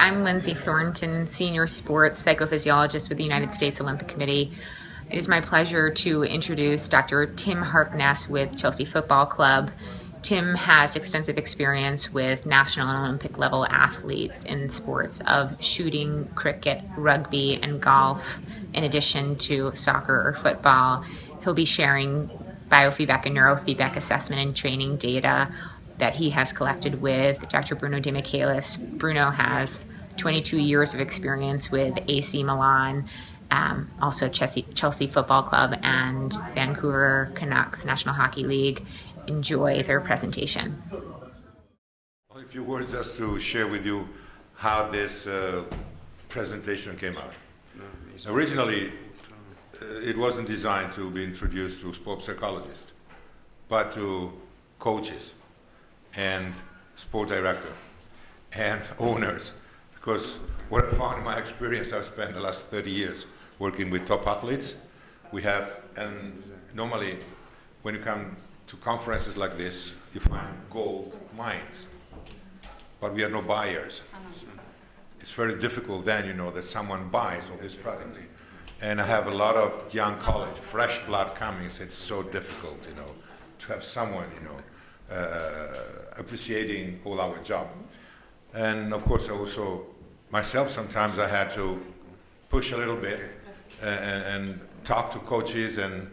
I'm Lindsay Thornton, Senior Sports Psychophysiologist with the United States Olympic Committee. It is my pleasure to introduce Dr. Tim Harkness with Chelsea Football Club. Tim has extensive experience with national and Olympic level athletes in sports of shooting, cricket, rugby, and golf, in addition to soccer or football. He'll be sharing biofeedback and neurofeedback assessment and training data that he has collected with Dr. Bruno Demichelis. Bruno has 22 years of experience with AC Milan, also Chelsea Football Club and Vancouver Canucks National Hockey League. Enjoy their presentation. A few words just to share with you how this presentation came out. Originally, it wasn't designed to be introduced to sports psychologists, but to coaches and sport directors and owners, because what I found in my experience, I've spent the last 30 years working with top athletes. We have, and normally when you come to conferences like this, you find gold mines, but we are no buyers. It's very difficult then, that someone buys all this product. And I have a lot of young college, fresh blood coming, so it's so difficult, to have someone, appreciating all our job. And of course, also myself, sometimes I had to push a little bit and talk to coaches and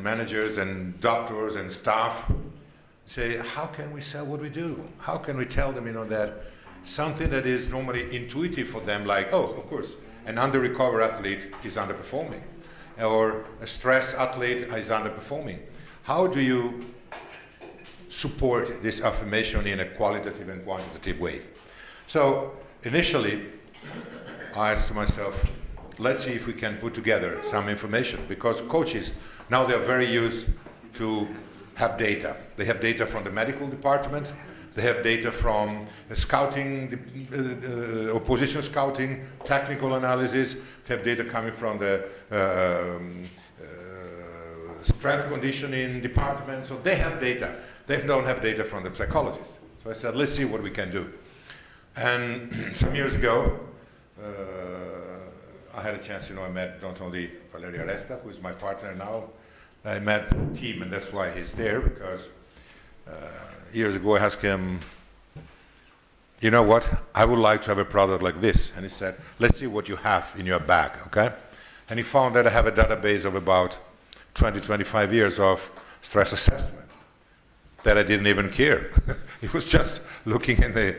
managers and doctors and staff, say, how can we sell what we do? How can we tell them, that something that is normally intuitive for them, like, oh, of course, an under-recover athlete is underperforming, or a stress athlete is underperforming. How do you support this affirmation in a qualitative and quantitative way? So initially, I asked to myself, let's see if we can put together some information, because coaches, now they're very used to have data. They have data from the medical department, they have data from the scouting, opposition scouting, technical analysis, they have data coming from the strength conditioning department, so they have data. They don't have data from the psychologists. So I said, let's see what we can do. And some years ago, I had a chance, I met not only Valeria Resta, who is my partner now, I met Tim, and that's why he's there, because years ago I asked him, you know what, I would like to have a product like this. And he said, let's see what you have in your bag, okay? And he found that I have a database of about 20, 25 years of stress assessment that I didn't even care. He was just looking in the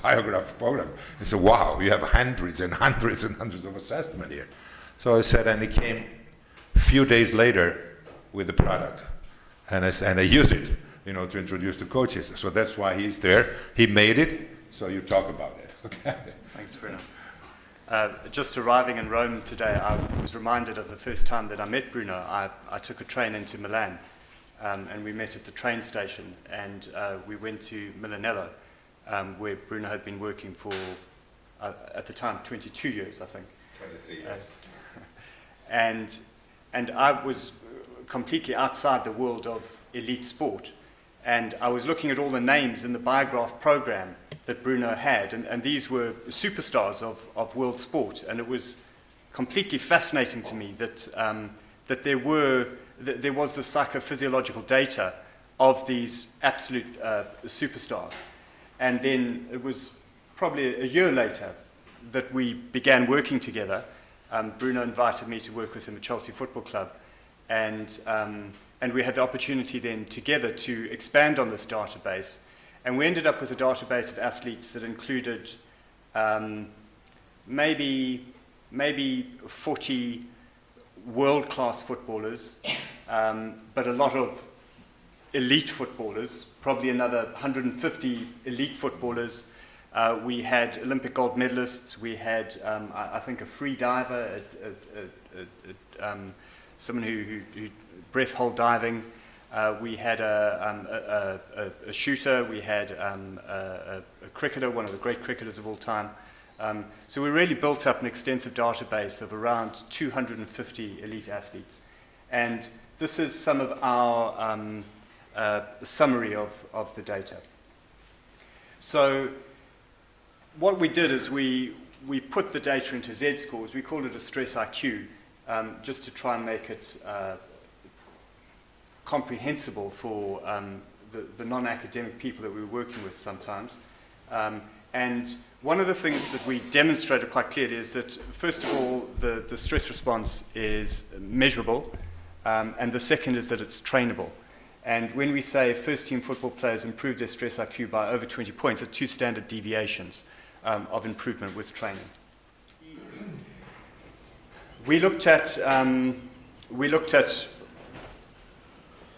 biograph program. He said, wow, you have hundreds and hundreds and hundreds of assessment here. So I said, and he came a few days later with the product. And I use it, to introduce the coaches. So that's why he's there. He made it, so you talk about it. Okay. Thanks, Bruno. Just arriving in Rome today, I was reminded of the first time that I met Bruno. I took a train into Milan, and we met at the train station, and we went to Milanello, where Bruno had been working for, at the time, 22 years, I think. 23 years. And I was completely outside the world of elite sport. And I was looking at all the names in the biograph program that Bruno had, and these were superstars of world sport. And it was completely fascinating to me that there was the psychophysiological data of these absolute superstars. And then it was probably a year later that we began working together. Bruno invited me to work with him at Chelsea Football Club, and we had the opportunity then together to expand on this database. And we ended up with a database of athletes that included maybe 40 world-class footballers, but a lot of elite footballers, probably another 150 elite footballers. We had Olympic gold medalists. We had, I think, a free diver, someone who breath hold diving. We had a shooter. We had a cricketer, one of the great cricketers of all time. So we really built up an extensive database of around 250 elite athletes. And this is some of our summary of the data. So what we did is we put the data into Z-scores. We called it a stress IQ, just to try and make it comprehensible for the non-academic people that we were working with sometimes. And one of the things that we demonstrated quite clearly is that, first of all, the stress response is measurable, and the second is that it's trainable. And when we say first-team football players improve their stress IQ by over 20 points, it's 2 standard deviations of improvement with training. We looked at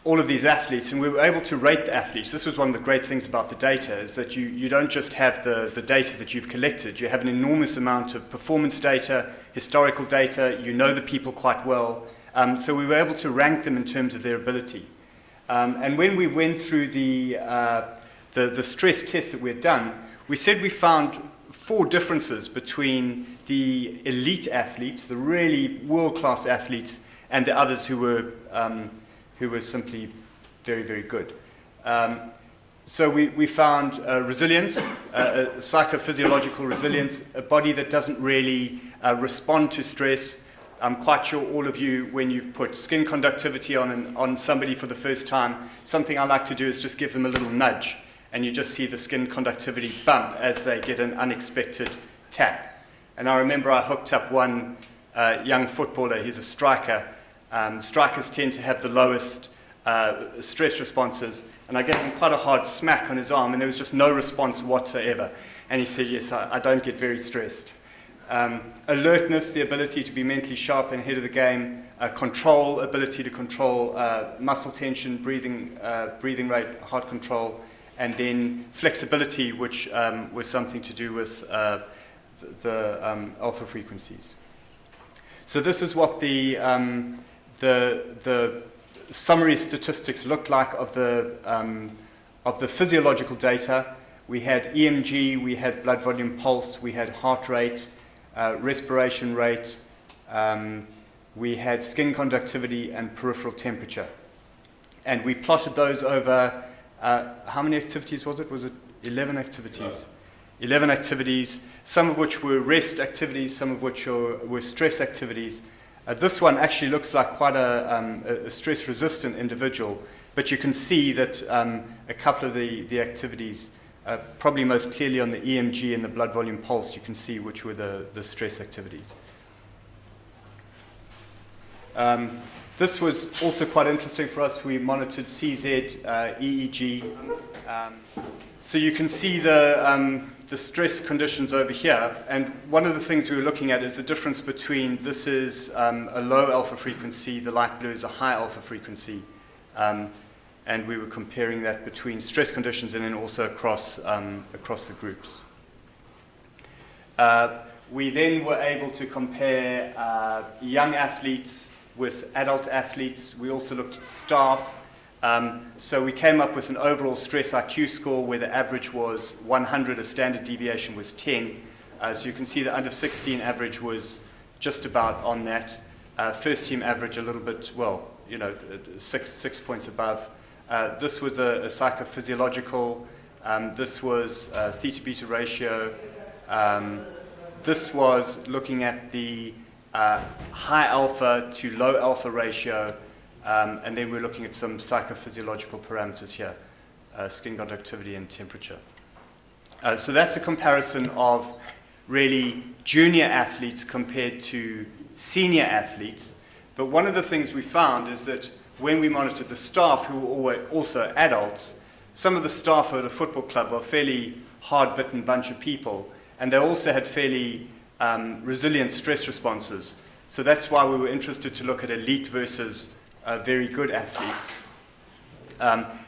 all of these athletes, and we were able to rate the athletes. This was one of the great things about the data, is that you don't just have the data that you've collected. You have an enormous amount of performance data, historical data. You know the people quite well. So we were able to rank them in terms of their ability. And when we went through the stress test that we had done, we said we found 4 differences between the elite athletes, the really world-class athletes, and the others who were simply very, very good. So we found resilience, psychophysiological resilience, a body that doesn't really respond to stress. I'm quite sure all of you, when you've put skin conductivity on somebody for the first time, something I like to do is just give them a little nudge, and you just see the skin conductivity bump as they get an unexpected tap. And I remember I hooked up one young footballer. He's a striker. Strikers tend to have the lowest stress responses, and I gave him quite a hard smack on his arm, and there was just no response whatsoever. And he said, yes, I don't get very stressed. Alertness, the ability to be mentally sharp and ahead of the game, control, ability to control muscle tension, breathing rate, heart control, and then flexibility, which was something to do with the alpha frequencies. So this is what the summary statistics looked like of the physiological data. We had EMG, we had blood volume pulse, we had heart rate, respiration rate, we had skin conductivity and peripheral temperature. And we plotted those over, how many activities was it? Was it 11 activities? 11 activities, some of which were rest activities, some of which were stress activities. This one actually looks like quite a stress-resistant individual, but you can see that a couple of the activities, probably most clearly on the EMG and the blood volume pulse, you can see which were the stress activities. This was also quite interesting for us. We monitored CZ, EEG. So you can see the stress conditions over here. And one of the things we were looking at is the difference between, this is a low alpha frequency, the light blue is a high alpha frequency. And we were comparing that between stress conditions and then also across the groups. We then were able to compare young athletes with adult athletes. We also looked at staff. So we came up with an overall stress IQ score where the average was 100, a standard deviation was 10. So you can see the under 16 average was just about on that. First team average a little bit, well, 6 points above. This was a psychophysiological. This was theta beta ratio. This was looking at the high alpha to low alpha ratio. And then we're looking at some psychophysiological parameters here, skin conductivity and temperature. So that's a comparison of really junior athletes compared to senior athletes. But one of the things we found is that when we monitored the staff, who were also adults, some of the staff at a football club are a fairly hard-bitten bunch of people, and they also had fairly resilient stress responses. So that's why we were interested to look at elite versus very good athletes.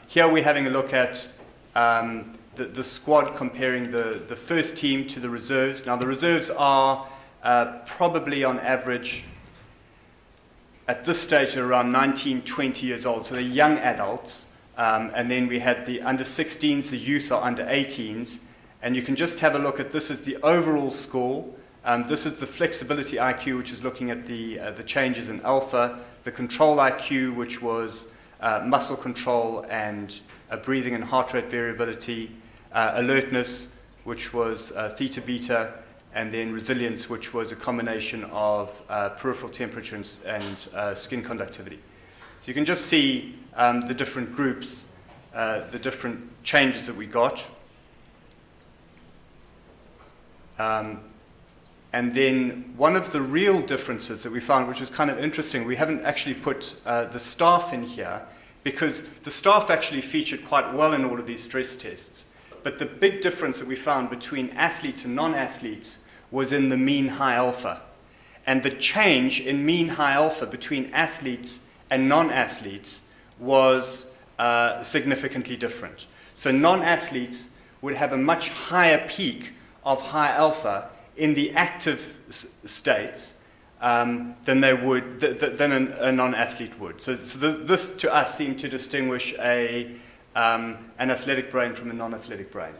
Here we're having a look at the squad comparing the first team to the reserves. Now the reserves are probably on average at this stage around 19, 20 years old, so they're young adults. And then we had the under 16s, the youth are under 18s. And you can just have a look at, this is the overall score. This is the flexibility IQ, which is looking at the changes in alpha, the control IQ, which was muscle control and breathing and heart rate variability, alertness, which was theta beta, and then resilience, which was a combination of peripheral temperature and skin conductivity. So you can just see the different groups, the different changes that we got. And then one of the real differences that we found, which was kind of interesting, we haven't actually put the staff in here, because the staff actually featured quite well in all of these stress tests. But the big difference that we found between athletes and non-athletes was in the mean high alpha. And the change in mean high alpha between athletes and non-athletes was significantly different. So non-athletes would have a much higher peak of high alpha in the active states than they would than a non-athlete would. So this to us seemed to distinguish an athletic brain from a non-athletic brain.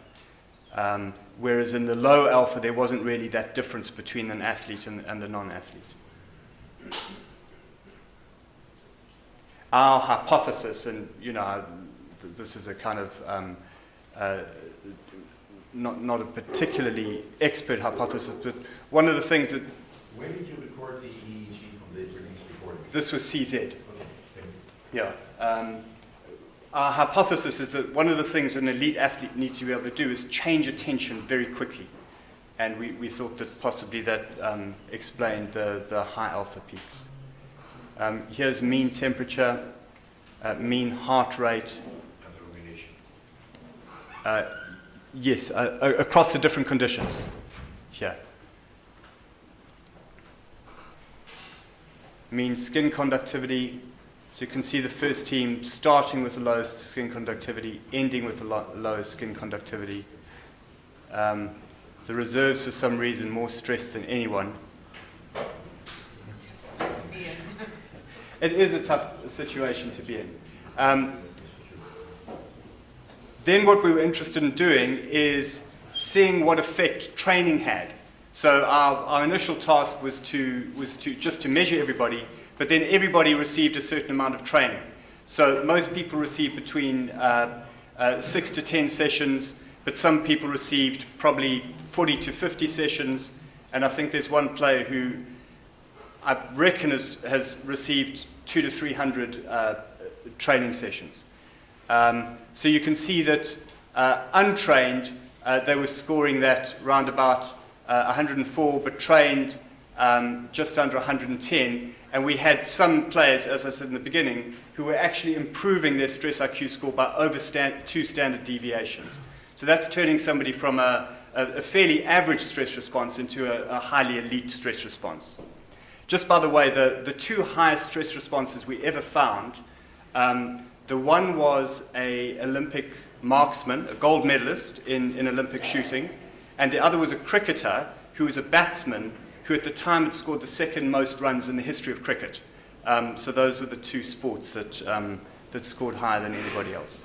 Whereas in the low alpha, there wasn't really that difference between an athlete and the non-athlete. Our hypothesis, and this is a kind of not a particularly expert hypothesis, but one of the things that... When did you record the EEG from the release recording? This was CZ. Okay, thank you. Yeah. Our hypothesis is that one of the things an elite athlete needs to be able to do is change attention very quickly. And we thought that possibly that explained the high alpha peaks. Here's mean temperature, mean heart rate. Yes, across the different conditions. Here. Mean skin conductivity. So you can see the first team starting with the lowest skin conductivity, ending with the lowest skin conductivity. The reserves, for some reason, more stressed than anyone. It is a tough situation to be in. Then what we were interested in doing is seeing what effect training had. So our initial task was to just to measure everybody, but then everybody received a certain amount of training. So most people received between 6 to 10 sessions, but some people received probably 40 to 50 sessions, and I think there's one player who I reckon has received 200 to 300 training sessions. So you can see that untrained, they were scoring that round about 104, but trained just under 110. And we had some players, as I said in the beginning, who were actually improving their stress IQ score by over 2 standard deviations. So that's turning somebody from a fairly average stress response into a highly elite stress response. Just by the way, the 2 highest stress responses we ever found, the one was an Olympic marksman, a gold medalist in Olympic shooting, and the other was a cricketer who was a batsman who at the time had scored the 2nd most runs in the history of cricket. So those were the 2 sports that scored higher than anybody else.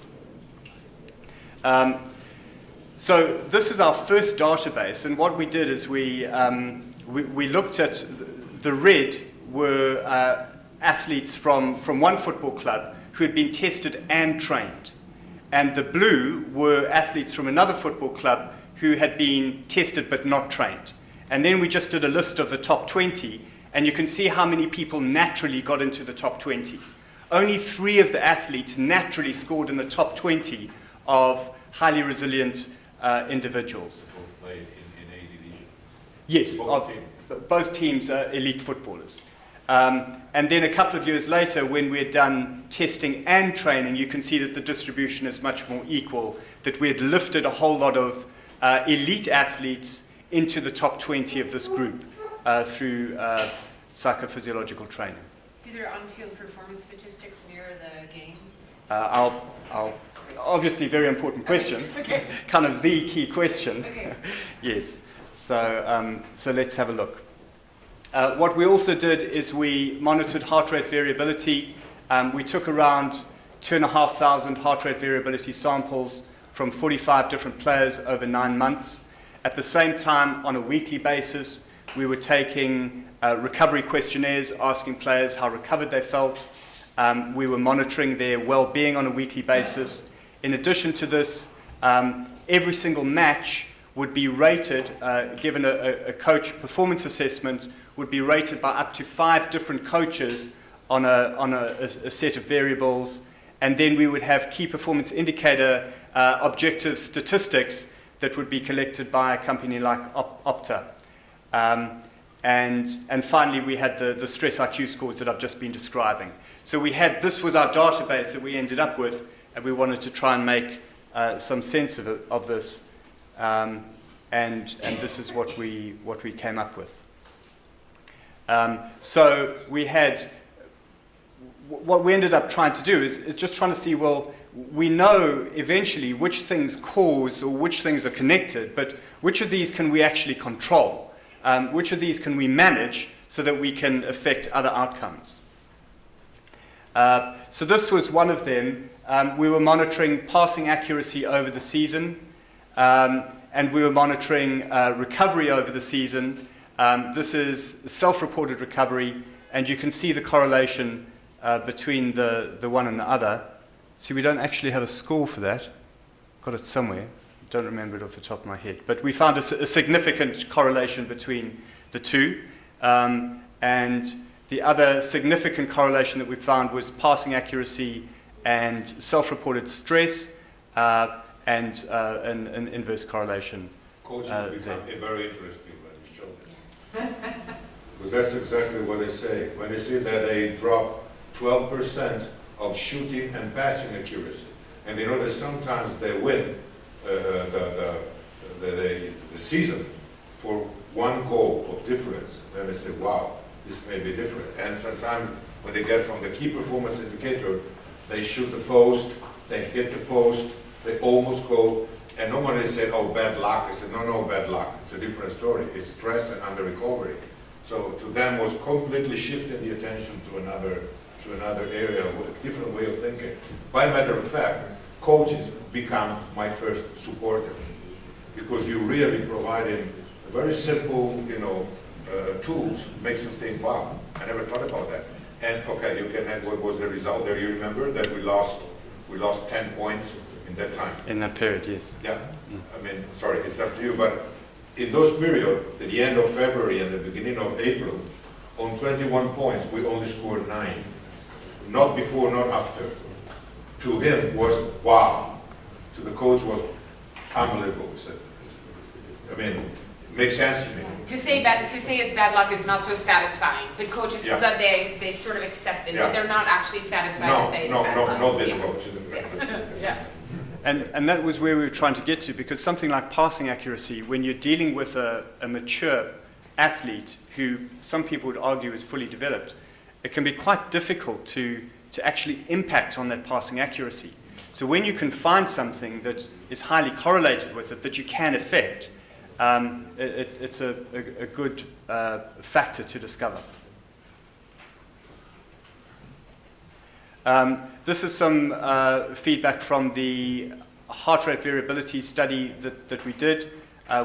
So this is our first database, and what we did is we looked at the red were athletes from one football club who had been tested and trained. And the blue were athletes from another football club who had been tested but not trained. And then we just did a list of the top 20, and you can see how many people naturally got into the top 20. Only 3 of the athletes naturally scored in the top 20 of highly resilient individuals. Both played in A division. Yes, both teams are elite footballers. And then a couple of years later, when we had done testing and training, you can see that the distribution is much more equal, that we had lifted a whole lot of elite athletes into the top 20 of this group through psychophysiological training. Do their on-field performance statistics mirror the games? I'll obviously, very important question. Okay. Kind of the key question. Okay. Yes. So let's have a look. What we also did is we monitored heart rate variability. We took around 2,500 heart rate variability samples from 45 different players over 9 months. At the same time, on a weekly basis, we were taking recovery questionnaires, asking players how recovered they felt. We were monitoring their well-being on a weekly basis. In addition to this, every single match, would be rated, given a coach performance assessment, would be rated by up to 5 different coaches on a set of variables, and then we would have key performance indicator objective statistics that would be collected by a company like Opta. And finally, we had the stress IQ scores that I've just been describing. So this was our database that we ended up with, and we wanted to try and make some sense of this. And this is what we came up with. So we had, what we ended up trying to do is just trying to see, well, we know eventually which things cause or which things are connected, but which of these can we actually control? Which of these can we manage so that we can affect other outcomes? So this was one of them. We were monitoring passing accuracy over the season, and we were monitoring recovery over the season. This is self-reported recovery, and you can see the correlation between the one and the other. See, we don't actually have a score for that. Got it somewhere. Don't remember it off the top of my head. But we found a significant correlation between the two. And the other significant correlation that we found was passing accuracy and self-reported stress, and an inverse correlation. Coaches become very interesting when you show this. Because that's exactly what they say. When they say that they drop 12% of shooting and passing accuracy, and they know that sometimes they win the season for one goal of difference, then they say, wow, this may be different. And sometimes when they get from the key performance indicator, they shoot the post, they hit the post, they almost go, and normally they say, oh, bad luck. I said, no, bad luck. It's a different story. It's stress and under recovery. So to them was completely shifting the attention to another area with a different way of thinking. By matter of fact, coaches become my first supporter, because you really providing very simple, tools, makes them think, wow, I never thought about that. And okay, you can have, what was the result there? You remember that we lost 10 points in that time. In that period, yes. Yeah. I mean, sorry, it's up to you, but in those periods, at the end of February and the beginning of April, on 21 points, we only scored 9. Not before, not after. To him was wow. To the coach was unbelievable. I mean, it makes sense to me. To say it's bad luck is not so satisfying, but coaches feel that they sort of accept it, but they're not actually satisfied to say it's bad luck. Not this coach. Yeah. And that was where we were trying to get to, because something like passing accuracy, when you're dealing with a mature athlete who some people would argue is fully developed, it can be quite difficult to actually impact on that passing accuracy. So when you can find something that is highly correlated with it, that you can affect, it's a good factor to discover. This is some feedback from the heart rate variability study that we did.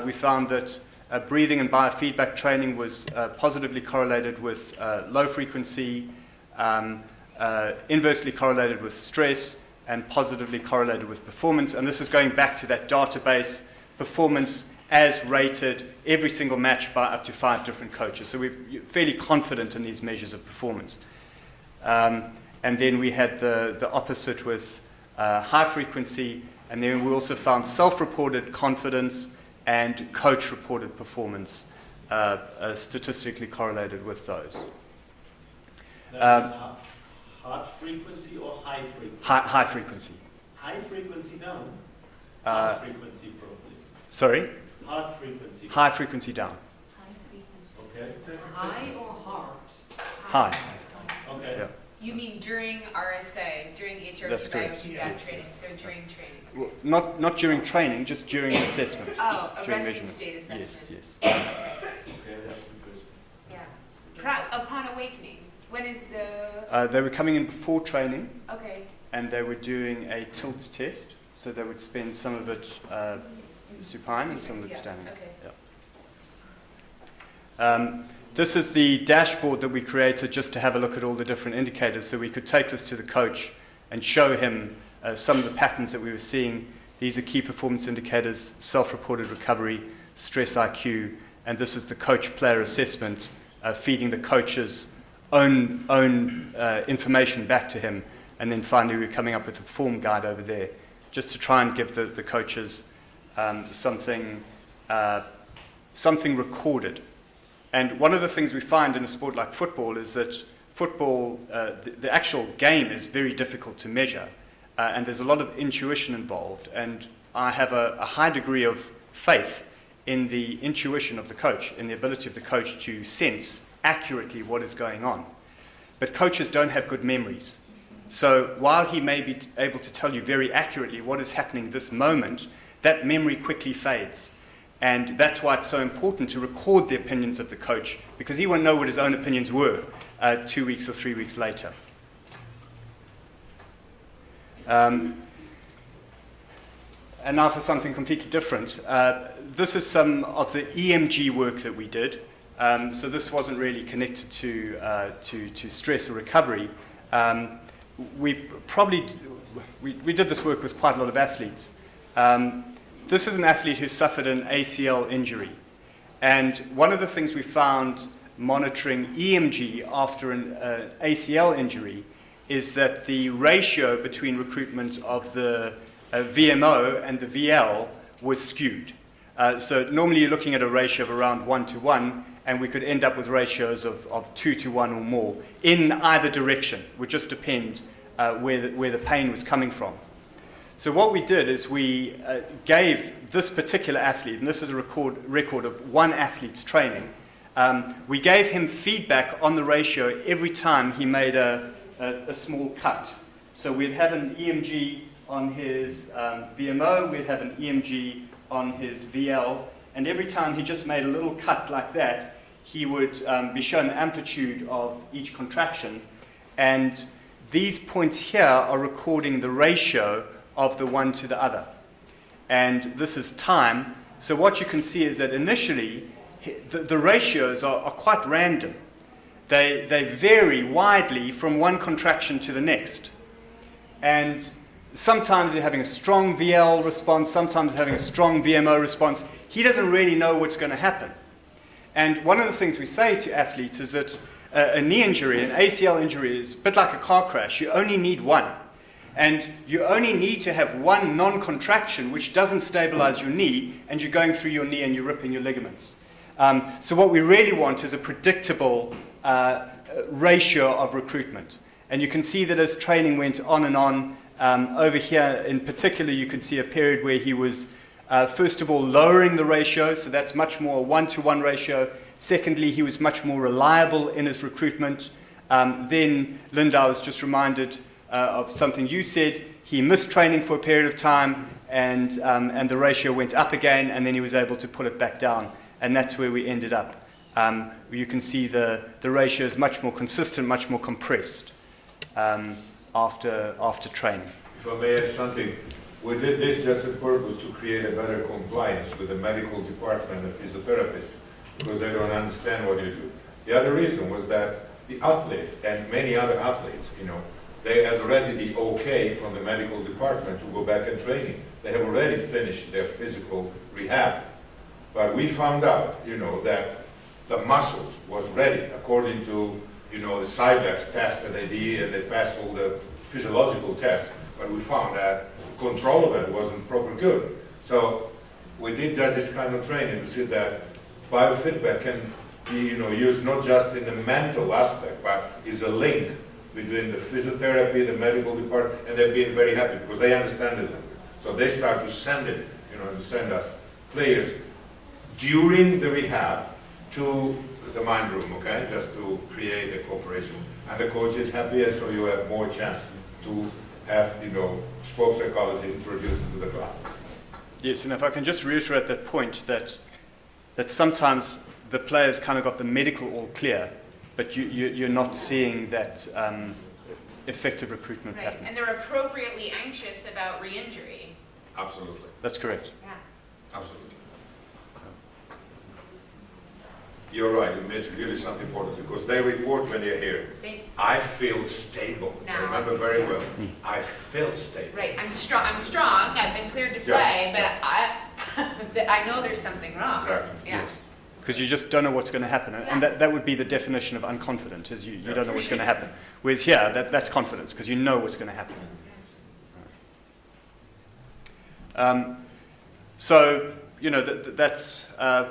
We found that breathing and biofeedback training was positively correlated with low frequency, inversely correlated with stress, and positively correlated with performance. And this is going back to that database, performance as rated every single match by up to 5 different coaches. So we're fairly confident in these measures of performance. And then we had the opposite with high frequency, and then we also found self-reported confidence and coach-reported performance statistically correlated with those. Heart frequency or high frequency? High frequency. High frequency down. Heart frequency probably. Sorry? Heart frequency. High frequency down. Okay. High or heart? High. Okay. Yeah. You mean during RSA, during That's correct. biofeedback training, so during training? Well, not during training, just during assessment. Oh, a during resting measurement. state assessment. Yes. Okay, that's good. Yeah. Upon awakening, when is the... They were coming in before training, okay. and they were doing a tilt test, so they would spend some of it supine and some of it standing. Okay. Yeah. This is the dashboard that we created just to have a look at all the different indicators, so we could take this to the coach and show him some of the patterns that we were seeing. These are key performance indicators: self-reported recovery, stress IQ, and this is the coach-player assessment, feeding the coach's own information back to him. And then finally, we're coming up with a form guide over there, just to try and give the coaches something recorded. And one of the things we find in a sport like football is that football, the actual game is very difficult to measure, and there's a lot of intuition involved. And I have a high degree of faith in the intuition of the coach, in the ability of the coach to sense accurately what is going on. But coaches don't have good memories. So while he may be able to tell you very accurately what is happening this moment, that memory quickly fades. And that's why it's so important to record the opinions of the coach, because he won't know what his own opinions were 2 weeks or 3 weeks later. And now for something completely different. This is some of the EMG work that we did. So this wasn't really connected to stress or recovery. We did this work with quite a lot of athletes. This is an athlete who suffered an ACL injury. And one of the things we found monitoring EMG after an ACL injury is that the ratio between recruitment of the VMO and the VL was skewed. So normally you're looking at a ratio of around 1:1, and we could end up with ratios of 2:1 or more in either direction. It would just depend where the pain was coming from. So what we did is we gave this particular athlete, and this is a record of one athlete's training, we gave him feedback on the ratio every time he made a small cut. So we'd have an EMG on his VMO, we'd have an EMG on his VL, and every time he just made a little cut like that, he would be shown the amplitude of each contraction. And these points here are recording the ratio of the one to the other. And this is time. So what you can see is that initially, the ratios are quite random. They vary widely from one contraction to the next. And sometimes you're having a strong VL response, sometimes you're having a strong VMO response. He doesn't really know what's going to happen. And one of the things we say to athletes is that a knee injury, an ACL injury, is a bit like a car crash. You only need one. And you only need to have one non-contraction which doesn't stabilize your knee, and you're going through your knee and you're ripping your ligaments. So what we really want is a predictable ratio of recruitment. And you can see that as training went on and on, over here in particular you can see a period where he was first of all lowering the ratio, so that's much more a 1:1 ratio. Secondly, he was much more reliable in his recruitment. Then, Linda, I was just reminded of something you said. He missed training for a period of time, and the ratio went up again, and then he was able to pull it back down, and that's where we ended up. You can see the ratio is much more consistent, much more compressed after training. If I may add something, we did this just on purpose to create a better compliance with the medical department and physiotherapists, because they don't understand what you do. The other reason was that the athlete and many other athletes, they had already the okay from the medical department to go back and training. They have already finished their physical rehab. But we found out, that the muscles was ready according to, the Cybex test that they did, and they passed all the physiological tests. But we found that control of it wasn't proper good. So we did this kind of training to see that biofeedback can be, used not just in the mental aspect, but is a link between the physiotherapy, the medical department, and they've been very happy because they understand it. So they start to send it, to send us players during the rehab to the mind room, okay, just to create a cooperation. And the coach is happier, so you have more chance to have, sports psychology introduced into the class. Yes, and if I can just reiterate that point, that sometimes the players kind of got the medical all clear, but you're not seeing that effective recruitment pattern. And they're appropriately anxious about re-injury. Absolutely. That's correct. Yeah. Absolutely. You're right, it makes really something important because they report when they're here. I feel stable. Now, I remember very well. I feel stable. Right, I'm strong. I've been cleared to play. that I know there's something wrong. Exactly. Yeah. Yes. Because you just don't know what's going to happen. And that would be the definition of unconfident, is you don't know what's going to happen. Whereas here, that's confidence, because you know what's going to happen. So, you know, that's a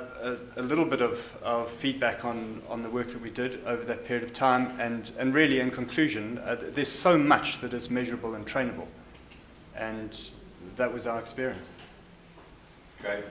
little bit of feedback on the work that we did over that period of time. And really, in conclusion, there's so much that is measurable and trainable. And that was our experience. Okay.